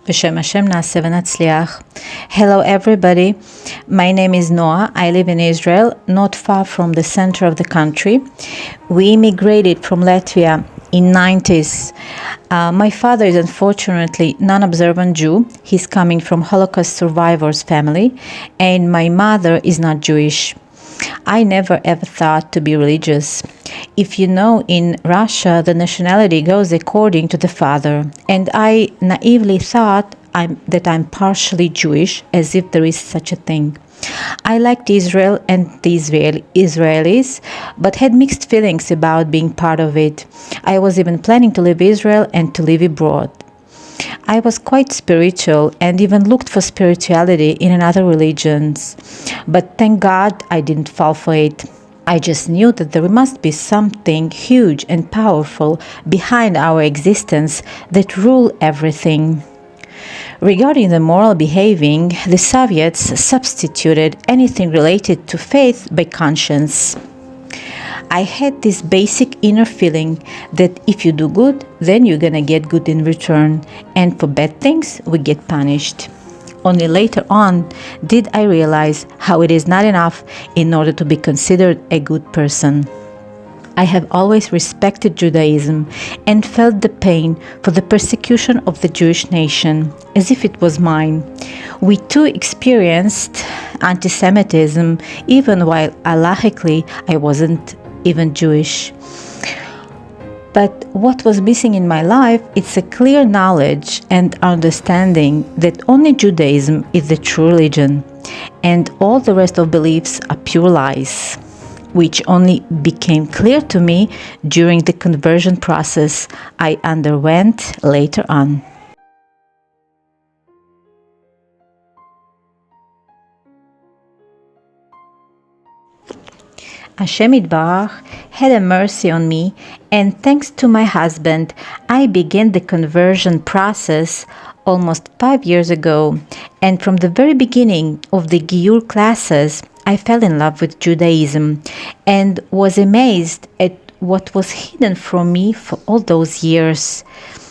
B'Shem Hashem Na'aseh v'Natzliach. Hello everybody, my name is Noah. I live in Israel, not far from the center of the country. We immigrated from Latvia in 90s. My father is unfortunately non-observant Jew. He's coming from Holocaust survivors family, and my mother is not Jewish. I never ever thought to be religious. If you know, in Russia, the nationality goes according to the father, and I naively thought that I'm partially Jewish, as if there is such a thing. I liked Israel and the Israelis, but had mixed feelings about being part of it. I was even planning to leave Israel and to live abroad. I was quite spiritual and even looked for spirituality in other religions. But thank God I didn't fall for it. I just knew that there must be something huge and powerful behind our existence that rule everything. Regarding the moral behaving, the Soviets substituted anything related to faith by conscience. I had this basic inner feeling that if you do good, then you're gonna get good in return, and for bad things, we get punished. Only later on did I realize how it is not enough in order to be considered a good person. I have always respected Judaism and felt the pain for the persecution of the Jewish nation, as if it was mine. We too experienced anti-Semitism, even while halachically I wasn't even Jewish. But what was missing in my life is a clear knowledge and understanding that only Judaism is the true religion, and all the rest of beliefs are pure lies, which only became clear to me during the conversion process I underwent later on. Hashem Yitbarach had a mercy on me, and thanks to my husband, I began the conversion process almost 5 years ago. And from the very beginning of the Giyur classes, I fell in love with Judaism and was amazed at what was hidden from me for all those years.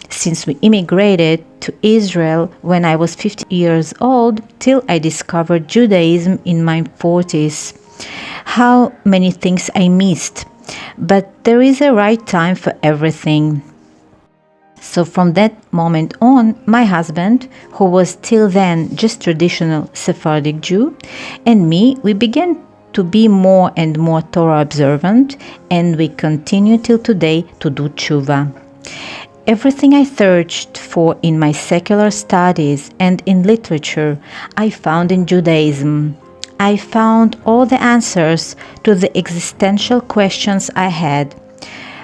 Since we immigrated to Israel when I was 50 years old, till I discovered Judaism in my 40s. How many things I missed, but there is a right time for everything. So from that moment on, my husband, who was till then just traditional Sephardic Jew, and me, we began to be more and more Torah observant, and we continue till today to do tshuva. Everything I searched for in my secular studies and in literature, I found in Judaism. I found all the answers to the existential questions I had.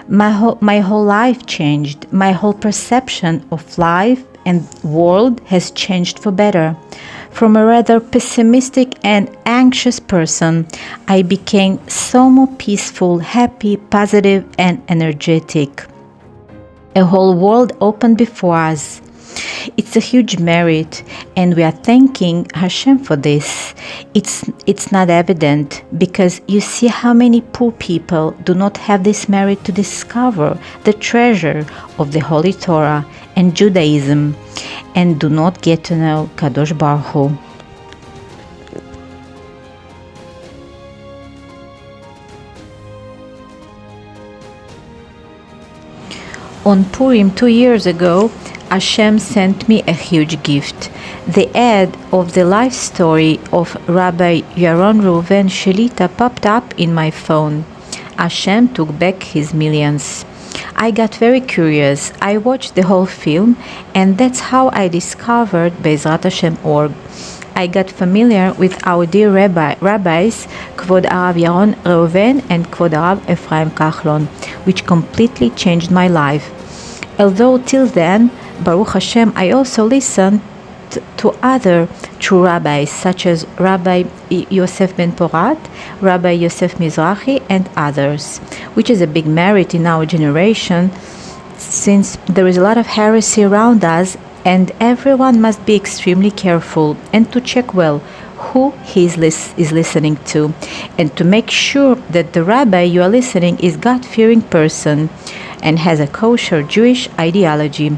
My whole life changed. My whole perception of life and world has changed for better. From a rather pessimistic and anxious person, I became so more peaceful, happy, positive, and energetic. A whole world opened before us. It's a huge merit, and we are thanking Hashem for this. It's not evident because you see how many poor people do not have this merit to discover the treasure of the Holy Torah and Judaism and do not get to know Kadosh Baruch Hu. On Purim 2 years ago, Hashem sent me a huge gift. The ad of the life story of Rabbi Yaron Reuven Shelita popped up in my phone. Hashem took back his millions. I got very curious. I watched the whole film, and that's how I discovered BeEzrat Hashem org. I got familiar with our dear rabbis, Kvod Arav Yaron Reuven and Kvod Arav Ephraim Kachlon, which completely changed my life. Although till then, Baruch Hashem, I also listened to other true rabbis, such as Rabbi Yosef Ben Porat, Rabbi Yosef Mizrahi, and others, which is a big merit in our generation, since there is a lot of heresy around us, and everyone must be extremely careful and to check well who he is listening to, and to make sure that the rabbi you are listening is God-fearing person and has a kosher Jewish ideology.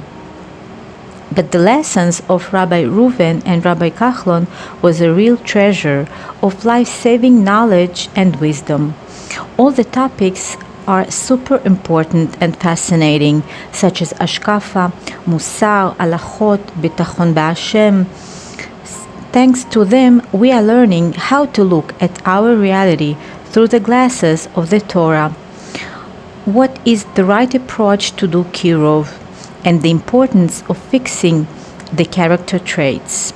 But the lessons of Rabbi Reuven and Rabbi Kachlon was a real treasure of life-saving knowledge and wisdom. All the topics are super important and fascinating, such as Ashkafa, Musar, Alachot, Bitachon B'Hashem. Thanks to them, we are learning how to look at our reality through the glasses of the Torah. What is the right approach to do kirov, and the importance of fixing the character traits.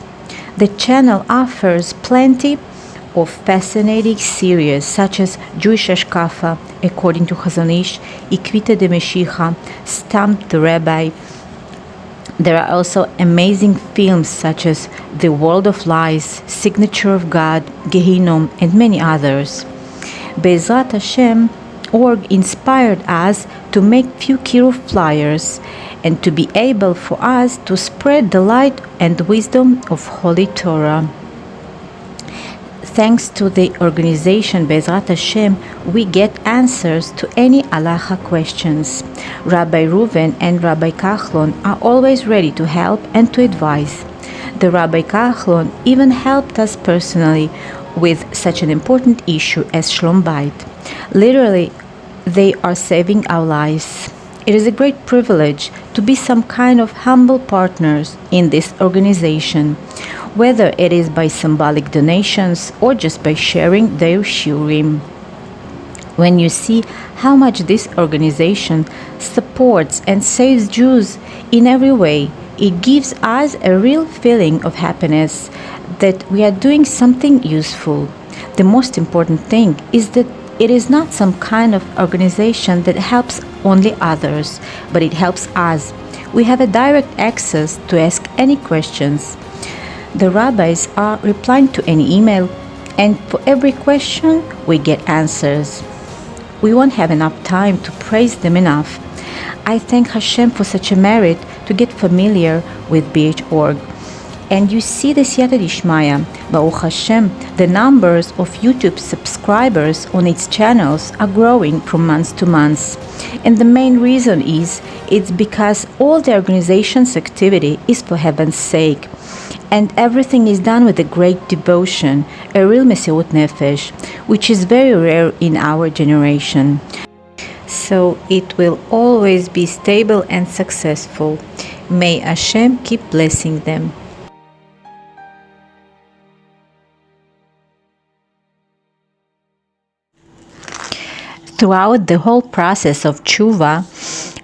The channel offers plenty of fascinating series such as Jewish Ashkafa, according to Chazon Ish, Ikvita de Meshicha, Stamp the Rabbi. There are also amazing films such as The World of Lies, Signature of God, Gehinom, and many others. BeEzrat Hashem org inspired us to make few kirov flyers and to be able for us to spread the light and wisdom of Holy Torah. Thanks to the organization BeEzrat Hashem, we get answers to any halacha questions. Rabbi Reuven and Rabbi Kachlon are always ready to help and to advise. The Rabbi Kachlon even helped us personally with such an important issue as Shlom Bayit. Literally, they are saving our lives. It is a great privilege to be some kind of humble partners in this organization, whether it is by symbolic donations or just by sharing their shiurim. When you see how much this organization supports and saves Jews in every way, it gives us a real feeling of happiness that we are doing something useful. The most important thing is that it is not some kind of organization that helps only others, but it helps us. We have a direct access to ask any questions. The rabbis are replying to any email, and for every question, we get answers. We won't have enough time to praise them enough. I thank Hashem for such a merit to get familiar with BH.org. And you see the Siyata Dishmaya, Baruch Hashem, the numbers of YouTube subscribers on its channels are growing from month to month. And the main reason is, it's because all the organization's activity is for heaven's sake. And everything is done with a great devotion, a real Mesirut Nefesh, which is very rare in our generation. So it will always be stable and successful. May Hashem keep blessing them. Throughout the whole process of tshuva,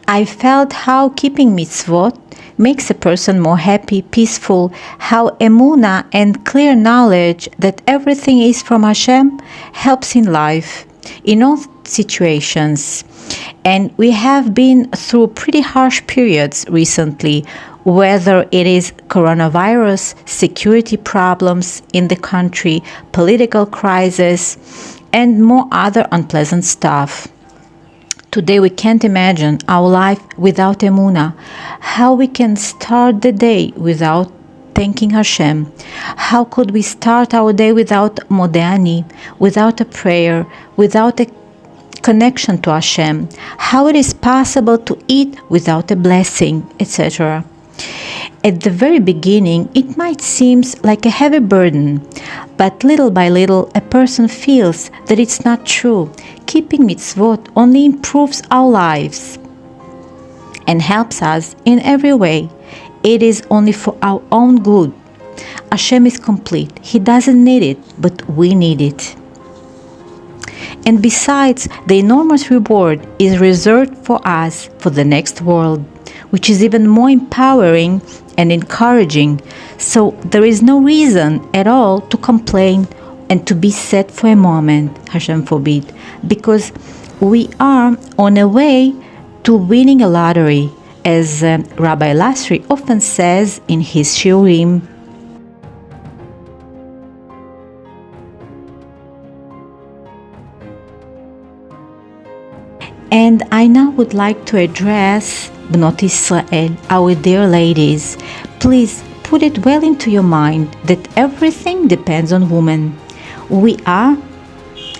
I felt how keeping mitzvot makes a person more happy, peaceful, how emunah and clear knowledge that everything is from Hashem helps in life, in all situations. And we have been through pretty harsh periods recently, whether it is coronavirus, security problems in the country, political crisis, and more other unpleasant stuff. Today we can't imagine our life without emunah, how we can start the day without thanking Hashem. How could we start our day without modani, without a prayer, without a connection to Hashem? How it is possible to eat without a blessing, etc. At the very beginning, it might seem like a heavy burden, but little by little, a person feels that it's not true. Keeping mitzvot only improves our lives and helps us in every way. It is only for our own good. Hashem is complete. He doesn't need it, but we need it. And besides, the enormous reward is reserved for us for the next world, which is even more empowering and encouraging. So there is no reason at all to complain and to be sad for a moment, Hashem forbid, because we are on a way to winning a lottery, as Rabbi Lasri often says in his shiurim. And I now would like to address Bnot Israel, our dear ladies. Please put it well into your mind that everything depends on women. We are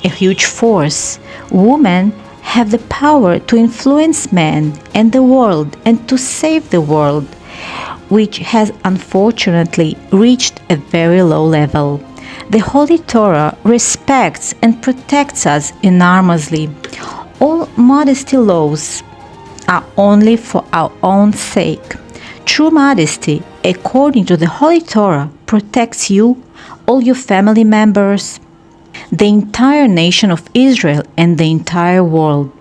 a huge force. Women have the power to influence men and the world and to save the world. which has unfortunately reached a very low level. The Holy Torah respects and protects us enormously. All modesty laws are only for our own sake. True modesty, according to the Holy Torah, protects you, all your family members, the entire nation of Israel, and the entire world.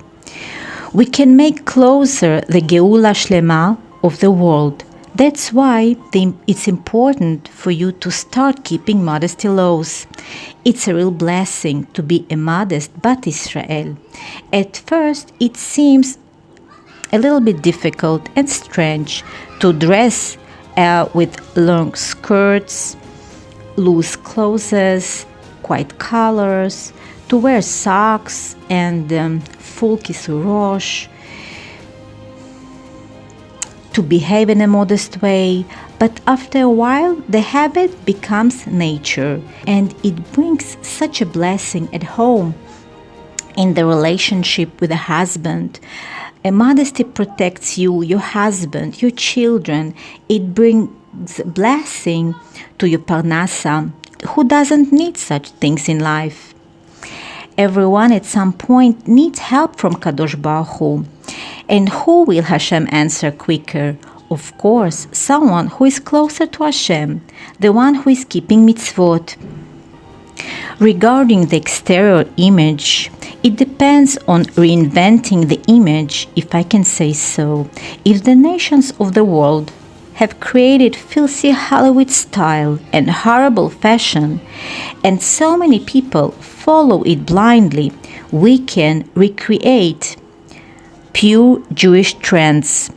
We can make closer the Geula Shlema of the world. That's why it's important for you to start keeping modesty laws. It's a real blessing to be a modest Bat Israel. At first, it seems a little bit difficult and strange to dress with long skirts, loose clothes, quiet colors, to wear socks and full kisur rosh, to behave in a modest way, but after a while the habit becomes nature, and it brings such a blessing at home, in the relationship with the husband. A modesty protects you, your husband, your children. It brings blessing to your parnasa. Who doesn't need such things in life? Everyone at some point needs help from Kadosh Baruch Hu. And who will Hashem answer quicker? Of course, someone who is closer to Hashem, the one who is keeping mitzvot. Regarding the exterior image, it depends on reinventing the image, if I can say so. If the nations of the world have created filthy Hollywood style and horrible fashion, and so many people follow it blindly, we can recreate pure Jewish trends.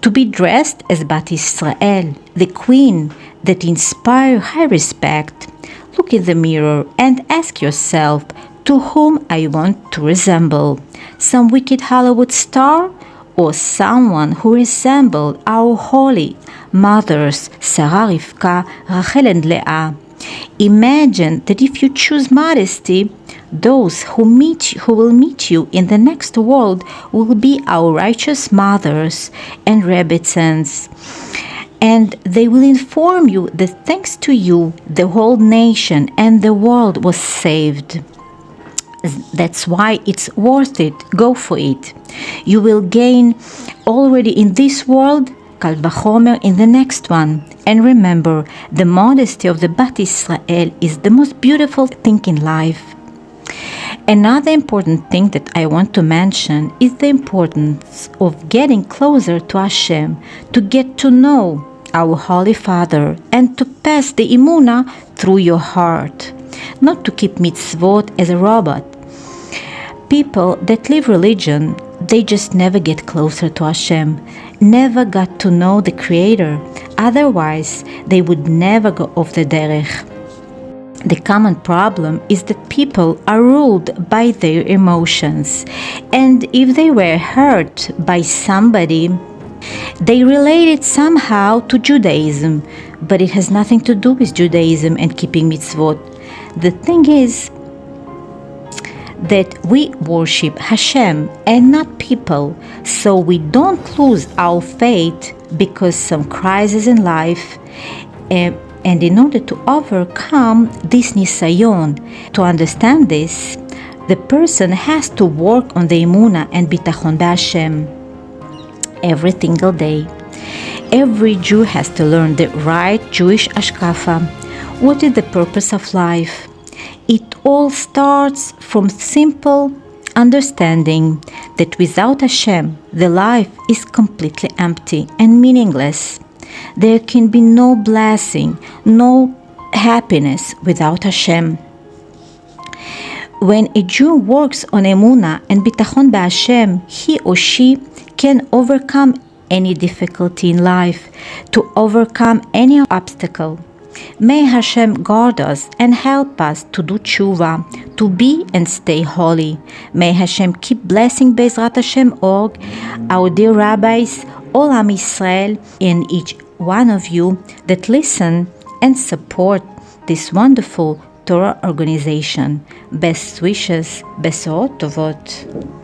To be dressed as Bat Israel, the queen that inspire high respect. Look in the mirror and ask yourself, to whom I want to resemble? Some wicked Hollywood star, or someone who resembled our holy mothers, Sarah, Rivka, Rachel and Leah? Imagine that if you choose modesty, those who will meet you in the next world will be our righteous mothers and rebbitzins. And they will inform you that thanks to you, the whole nation and the world was saved. That's why it's worth it. Go for it. You will gain already in this world, kal vachomer in the next one. And remember, the modesty of the Bat Israel is the most beautiful thing in life. Another important thing that I want to mention is the importance of getting closer to Hashem, to get to know our Holy Father, and to pass the Emunah through your heart, not to keep mitzvot as a robot. People that live religion, they just never get closer to Hashem, never got to know the Creator. Otherwise, they would never go off the derech. The common problem is that people are ruled by their emotions, and if they were hurt by somebody, they relate it somehow to Judaism, but it has nothing to do with Judaism and keeping mitzvot. The thing is that we worship Hashem and not people, so we don't lose our faith because some crisis in life. And in order to overcome this nisayon, to understand this, the person has to work on the emunah and bitachon b'Hashem every single day. Every Jew has to learn the right Jewish ashkafa. What is the purpose of life? It all starts from simple understanding that without Hashem, the life is completely empty and meaningless. There can be no blessing, no happiness without Hashem. When a Jew works on emunah and bitachon b'Hashem, he or she can overcome any difficulty in life, to overcome any obstacle. May Hashem guard us and help us to do tshuva, to be and stay holy. May Hashem keep blessing BeEzrat Hashem org, our dear rabbis, all Am Yisrael, and each one of you that listen and support this wonderful Torah organization. Best wishes, Besot Tovot.